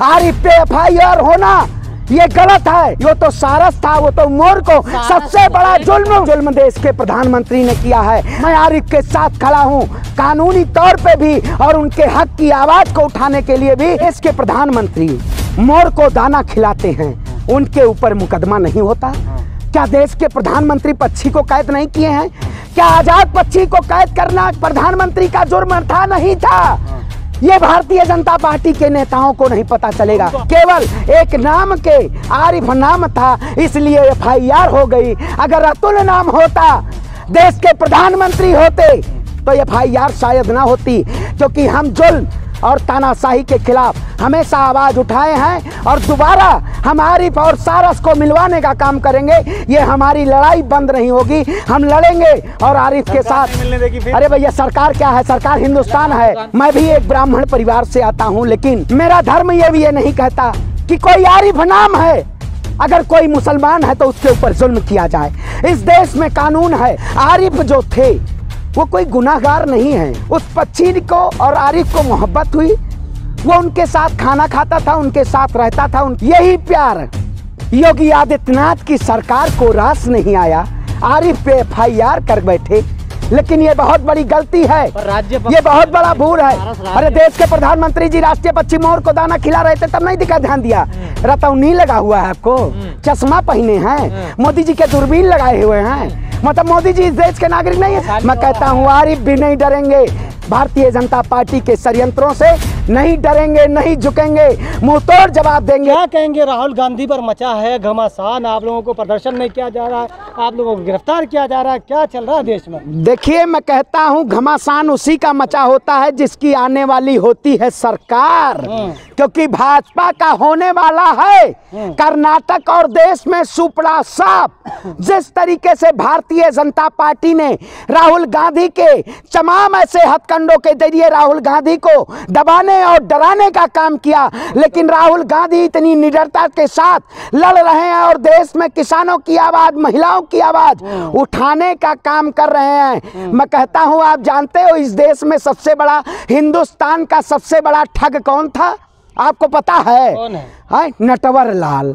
आरिफ पे FIR होना ये गलत है। वो तो सारस था, वो तो मोर को सबसे बड़ा जुल्म देश के प्रधानमंत्री ने किया है। मैं आरिफ के साथ खड़ा हूँ कानूनी तौर पे भी और उनके हक की आवाज को उठाने के लिए भी। देश के प्रधानमंत्री मोर को दाना खिलाते हैं, उनके ऊपर मुकदमा नहीं होता? क्या देश के प्रधानमंत्री पक्षी को कैद नहीं किए हैं? क्या आजाद पक्षी को कैद करना प्रधानमंत्री का जुर्म था? नहीं था। ये भारतीय जनता पार्टी के नेताओं को नहीं पता चलेगा। केवल एक नाम के आरिफ नाम था इसलिए FIR हो गई। अगर अतुल नाम होता, देश के प्रधानमंत्री होते, तो FIR शायद ना होती। क्योंकि हम जुल्म और तानाशाही के खिलाफ हमेशा आवाज उठाए हैं और दोबारा हम आरिफ और सारस को मिलवाने का काम करेंगे। ये हमारी लड़ाई बंद नहीं होगी, हम लड़ेंगे और आरिफ के साथ। अरे भैया सरकार क्या है, सरकार हिंदुस्तान है। मैं भी एक ब्राह्मण परिवार से आता हूँ, लेकिन मेरा धर्म ये भी नहीं कहता कि कोई आरिफ नाम है अगर कोई मुसलमान है तो उसके ऊपर जुल्म किया जाए। इस देश में कानून है। आरिफ जो थे वो कोई गुनाहगार नहीं है। उस पक्षी को और आरिफ को मोहब्बत हुई, वो उनके साथ खाना खाता था, उनके साथ रहता था। यही प्यार योगी आदित्यनाथ की सरकार को रास नहीं आया। आरिफ पे FIR कर बैठे, लेकिन ये बहुत बड़ी गलती है, ये बहुत बड़ा भूल है। अरे देश के प्रधानमंत्री जी राष्ट्रीय पक्षी मोर को दाना खिला रहे थे, तब नहीं दिखा, ध्यान दिया? रतौनी लगा हुआ है आपको, चश्मा पहने हैं, मोदी जी के दूरबीन लगाए हुए हैं। मतलब मोदी जी इस देश के नागरिक नहीं है? मैं कहता हूँ आरिफ भी नहीं डरेंगे, भारतीय जनता पार्टी के षड्यंत्रों से नहीं डरेंगे, नहीं झुकेंगे, मुंहतोड़ जवाब देंगे। क्या कहेंगे? राहुल गांधी पर मचा है घमासान, आप लोगों को प्रदर्शन नहीं किया जा रहा है, आप लोगों को गिरफ्तार किया जा रहा है, क्या चल रहा है देश में? देखिए मैं कहता हूँ घमासान उसी का मचा होता है जिसकी आने वाली होती है सरकार। क्योंकि भाजपा का होने वाला है कर्नाटक और देश में सुपड़ा साफ। जिस तरीके से भारतीय जनता पार्टी ने राहुल गांधी के तमाम ऐसे हथकंडों के जरिए राहुल गांधी को दबाने और डराने का काम किया, लेकिन राहुल गांधी इतनी निडरता के साथ लड़ रहे हैं और देश में किसानों की आवाज, महिलाओं की आवाज उठाने का काम कर रहे हैं। मैं कहता हूं आप जानते हो इस देश में सबसे बड़ा, हिंदुस्तान का सबसे बड़ा ठग कौन था? आपको पता है? कौन है? नटवर लाल।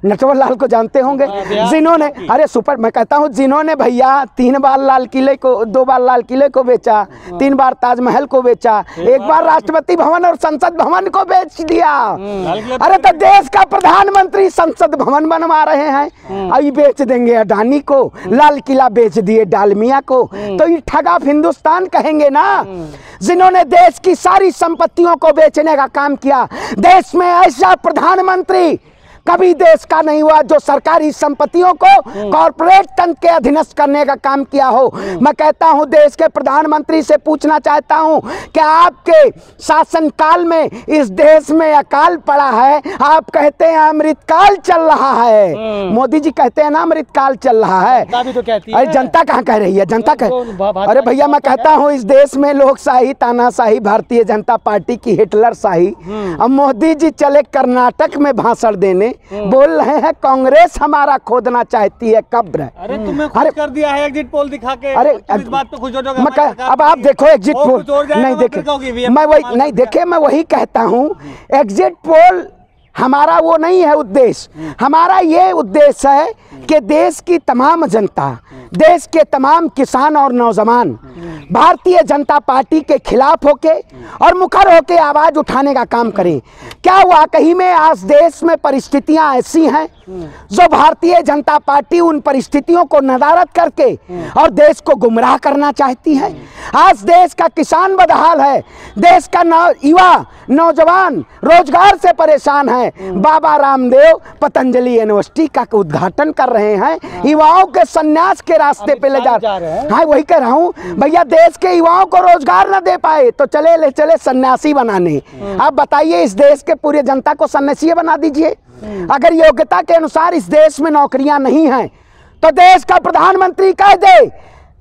नटवर लाल को जानते होंगे, जिन्होंने, अरे सुपर, मैं कहता हूँ जिन्होंने भैया 3 बार लाल किले को, 2 बार लाल किले को बेचा, 3 बार ताजमहल को बेचा, 1 बार राष्ट्रपति भवन और संसद भवन को बेच दिया। अरे तो देश का प्रधानमंत्री संसद भवन बनवा रहे हैं, अभी बेच देंगे अडानी को, लाल किला बेच दिए डालमिया को, तो ये ठग हिंदुस्तान कहेंगे ना? जिन्होंने देश की सारी संपत्तियों को बेचने का काम किया। देश में ऐसा प्रधानमंत्री कभी देश का नहीं हुआ जो सरकारी संपत्तियों को कॉर्पोरेट तंत्र के अधीनस्थ करने का काम किया हो। मैं कहता हूं देश के प्रधानमंत्री से पूछना चाहता हूं कि आपके शासनकाल में इस देश में अकाल पड़ा है? आप कहते हैं अमृतकाल चल रहा है, मोदी जी कहते हैं ना अमृतकाल चल रहा है, तो कहती है। अरे जनता कहाँ कह रही है? जनता कह, अरे भैया मैं कहता हूँ इस देश में लोकशाही, तानाशाही, भारतीय जनता पार्टी की हिटलर शाही। अब मोदी जी चले कर्नाटक में भाषण देने, बोल रहे हैं कांग्रेस हमारा खोदना चाहती है कब्र। अरे तुम्हें खुश कर दिया है एग्जिट पोल दिखा के। अरे इस बात पे खुश हो जाओगे? अब आप देखो एग्जिट पोल नहीं देखे, मैं वही नहीं देखे, मैं वही कहता हूँ एग्जिट पोल हमारा वो नहीं है उद्देश्य। हमारा ये उद्देश्य है कि देश की तमाम जनता, देश के तमाम किसान और नौजवान भारतीय जनता पार्टी के खिलाफ होके और मुखर होके आवाज उठाने का काम करें। क्या वाकई में आज देश में परिस्थितियां ऐसी हैं जो भारतीय जनता पार्टी उन परिस्थितियों को नदारद करके और देश को गुमराह करना चाहती है? आज देश का किसान बदहाल है, देश का युवा नौजवान रोजगार से परेशान है। बाबा रामदेव पतंजलि यूनिवर्सिटी का उद्घाटन कर रहे हैं, युवाओं के संन्यास के रास्ते पे ले जा रहे हैं। हाँ वही कह रहा हूँ भैया, देश के युवाओं को रोजगार न दे पाए तो चले सन्यासी बनाने। आप बताइए इस देश के पूरे जनता को सन्यासी बना दीजिए। अगर योग्यता के अनुसार इस देश में नौकरियां नहीं हैं तो देश का प्रधानमंत्री कह दे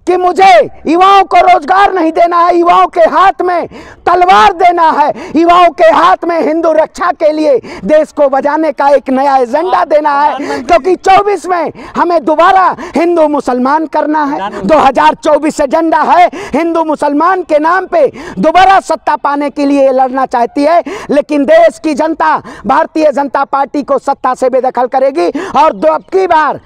कि मुझे युवाओं को रोजगार नहीं देना है, युवाओं के हाथ में तलवार देना है, युवाओं के हाथ में हिंदू रक्षा के लिए देश को बचाने का एक नया एजेंडा देना है, क्योंकि 24 में हमें दोबारा हिंदू मुसलमान करना है। 2024 एजेंडा है, हिंदू मुसलमान के नाम पे दोबारा सत्ता पाने के लिए लड़ना चाहती है, लेकिन देश की जनता भारतीय जनता पार्टी को सत्ता से बेदखल करेगी और अब की बार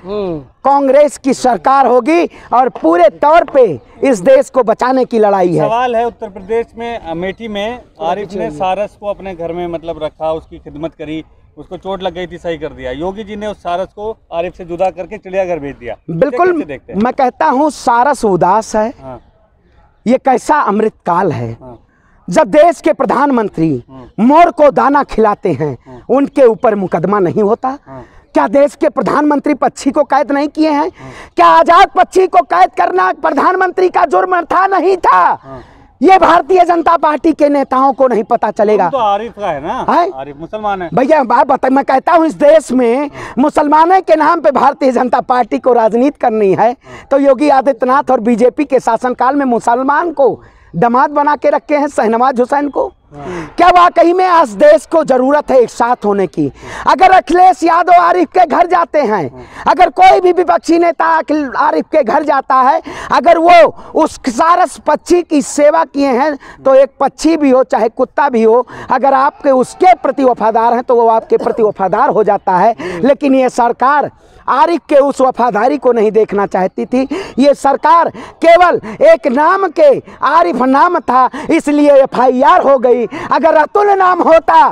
कांग्रेस की सरकार होगी और पूरे तौर पे इस देश को बचाने की लड़ाई है। सवाल है, उत्तर प्रदेश में अमेठी में आरिफ ने सारस को अपने घर में मतलब रखा, उसकी खिदमत करी, उसको चोट लग गई थी, सही कर दिया। योगी जी ने उस सारस को आरिफ से जुदा करके चिड़ियाघर भेज दिया। बिल्कुल, मैं कहता हूँ सारस उदास है। हाँ। ये कैसा अमृतकाल है। हाँ। जब देश के प्रधानमंत्री मोर को दाना खिलाते हैं, उनके ऊपर मुकदमा नहीं होता। क्या देश के प्रधानमंत्री पक्षी को कैद नहीं किए हैं? क्या आजाद पक्षी को कैद करना प्रधानमंत्री का जुर्म था? नहीं था। ये भारतीय जनता पार्टी के नेताओं को नहीं पता चलेगा। तो आरिफ का है ना, आरिफ मुसलमान है भैया। बात बता, मैं कहता हूँ इस देश में मुसलमानों के नाम पे भारतीय जनता पार्टी को राजनीति करनी है तो योगी आदित्यनाथ और बीजेपी के शासनकाल में मुसलमान को दामाद बना के रखे हैं, शहनवाज हुसैन को। क्या वाकई में आज देश को जरूरत है एक साथ होने की? अगर अखिलेश यादव आरिफ के घर जाते हैं, अगर कोई भी विपक्षी नेता आरिफ के घर जाता है, अगर वो उस सारस पक्षी की सेवा किए हैं तो एक पक्षी भी हो चाहे कुत्ता भी हो, अगर आपके उसके प्रति वफादार हैं तो वो आपके प्रति वफादार हो जाता है। लेकिन ये सरकार आरिफ के उस वफादारी को नहीं देखना चाहती थी। ये सरकार केवल एक नाम के आरिफ नाम था इसलिए FIR हो गई। अगर अतुल नाम होता,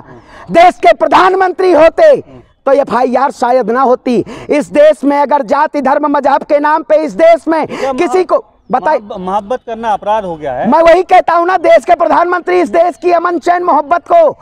देश के प्रधानमंत्री होते तो FIR शायद ना होती। इस देश में अगर जाति धर्म मजहब के नाम पे इस देश में किसी को बताइए, मोहब्बत करना अपराध हो गया है। मैं वही कहता हूँ ना, देश के प्रधानमंत्री इस देश की अमन चैन मोहब्बत को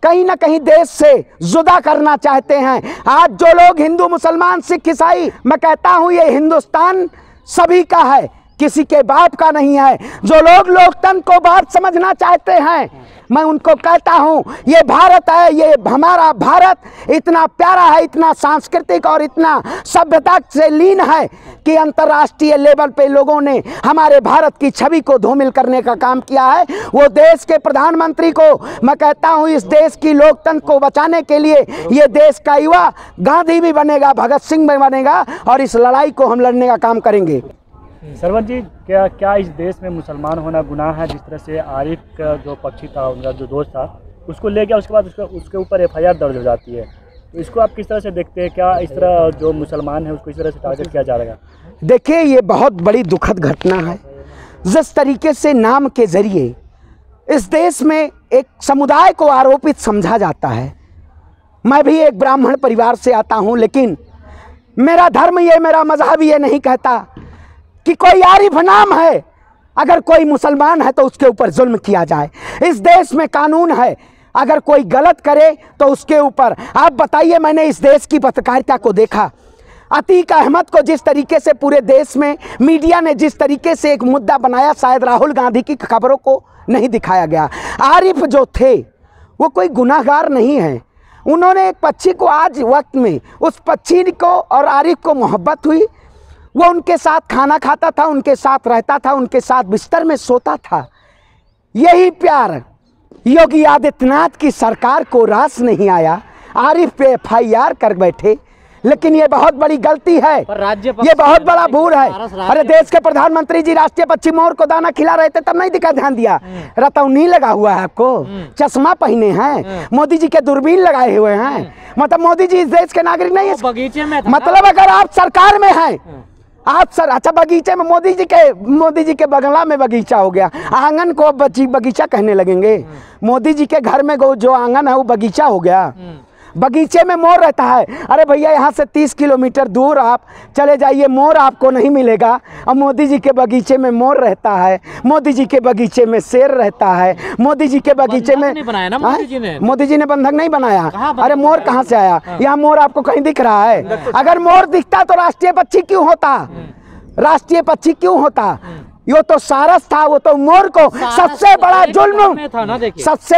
कहीं ना कहीं देश से जुदा करना चाहते हैं। आज जो लोग हिंदू मुसलमान सिख ईसाई, मैं कहता हूं ये हिंदुस्तान सभी का है, किसी के बाप का नहीं है। जो लोग लोकतंत्र को बात समझना चाहते हैं, मैं उनको कहता हूं ये भारत है, ये हमारा भारत इतना प्यारा है, इतना सांस्कृतिक और इतना सभ्यता से लीन है कि अंतर्राष्ट्रीय लेवल पे लोगों ने हमारे भारत की छवि को धूमिल करने का काम किया है। वो देश के प्रधानमंत्री को मैं कहता हूं इस देश की लोकतंत्र को बचाने के लिए ये देश का युवा गांधी भी बनेगा, भगत सिंह भी बनेगा और इस लड़ाई को हम लड़ने का काम करेंगे। सरवन जी, क्या इस देश में मुसलमान होना गुनाह है? जिस तरह से आरिफ का जो पक्षी था, उनका जो दोस्त था, उसको ले गया, उसके बाद उसके ऊपर FIR दर्ज हो जाती है, तो इसको आप किस तरह से देखते हैं? क्या इस तरह जो मुसलमान है उसको इस तरह से टारगेट किया जा रहा है? देखिए, ये बहुत बड़ी दुखद घटना है। जिस तरीके से नाम के जरिए इस देश में एक समुदाय को आरोपित समझा जाता है। मैं भी एक ब्राह्मण परिवार से आता हूँ, लेकिन मेरा धर्म ये, मेरा मजहब ये नहीं कहता कि कोई आरिफ नाम है, अगर कोई मुसलमान है तो उसके ऊपर जुल्म किया जाए। इस देश में कानून है, अगर कोई गलत करे तो उसके ऊपर। आप बताइए, मैंने इस देश की पत्रकारिता को देखा, अतीक अहमद को जिस तरीके से पूरे देश में मीडिया ने जिस तरीके से एक मुद्दा बनाया, शायद राहुल गांधी की खबरों को नहीं दिखाया गया। आरिफ जो थे वो कोई गुनाहगार नहीं है। उन्होंने एक पक्षी को, आज वक्त में उस पक्षी को और आरिफ को मोहब्बत हुई, वो उनके साथ खाना खाता था, उनके साथ रहता था, उनके साथ बिस्तर में सोता था। यही प्यार योगी आदित्यनाथ की सरकार को रास नहीं आया, आरिफ पे FIR कर बैठे। लेकिन ये बहुत बड़ी गलती है, ये बहुत बड़ा भूल है। अरे देश के प्रधानमंत्री जी राष्ट्रीय पक्षी मोर को दाना खिला रहे थे, तब नहीं दिखा, ध्यान दिया? रतौनी लगा हुआ है आपको, चश्मा पहने हैं, मोदी जी के दूरबीन लगाए हुए हैं, मतलब मोदी जी इस देश के नागरिक नहीं है। बगीचे में मतलब अगर आप सरकार में हैं, आप सर, अच्छा बगीचे में मोदी जी के बंगला में बगीचा हो गया, आंगन को बगीचा कहने लगेंगे। मोदी जी के घर में जो आंगन है वो बगीचा हो गया। बगीचे में मोर रहता है। अरे भैया, यहाँ से 30 किलोमीटर दूर आप चले जाइए, मोर आपको नहीं मिलेगा। और मोदी जी के बगीचे में मोर रहता है, मोदी जी के बगीचे में शेर रहता है, मोदी जी के बगीचे में मोदी जी ने बंधक नहीं बनाया। अरे मोर कहाँ से आया? यहाँ मोर आपको कहीं दिख रहा है? अगर मोर दिखता तो राष्ट्रीय पक्षी क्यों होता? राष्ट्रीय पक्षी क्यों होता? यो तो सारस था, वो तो मोर को सबसे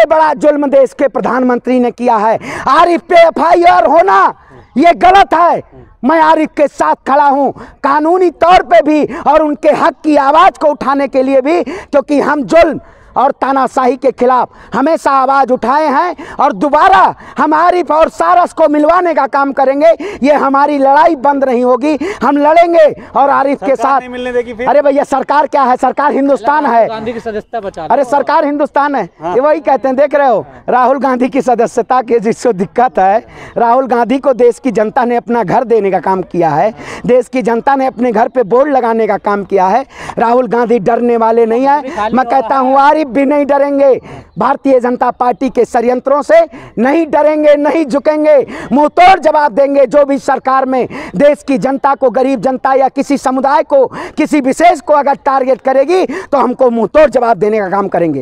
बड़ा जुल्म देश के प्रधानमंत्री ने किया है। आरिफ पे FIR होना ये गलत है। मैं आरिफ के साथ खड़ा हूं, कानूनी तौर पे भी और उनके हक की आवाज़ को उठाने के लिए भी, क्योंकि हम जुल्म और तानाशाही के खिलाफ हमेशा आवाज़ उठाए हैं और दोबारा हम आरिफ और सारस को मिलवाने का काम करेंगे। ये हमारी लड़ाई बंद नहीं होगी, हम लड़ेंगे और आरिफ के साथ। नहीं मिलने देगी फिर? अरे भैया सरकार क्या है, सरकार हिंदुस्तान है। गांधी की सदस्यता बचा अरे सरकार हिंदुस्तान है। ये वही कहते हैं, देख रहे हो राहुल गांधी की सदस्यता के जिसको दिक्कत है, राहुल गांधी को देश की जनता ने अपना घर देने का काम किया है, देश की जनता ने अपने घर पे बोर्ड लगाने का काम किया है। राहुल गांधी डरने वाले नहीं है। मैं कहता हूँ आरिफ भी नहीं डरेंगे, भारतीय जनता पार्टी के षड्यंत्रों से नहीं डरेंगे, नहीं झुकेंगे, मुंहतोड़ जवाब देंगे। जो भी सरकार में देश की जनता को, गरीब जनता या किसी समुदाय को, किसी विशेष को अगर टारगेट करेगी तो हमको मुंहतोड़ जवाब देने का काम करेंगे।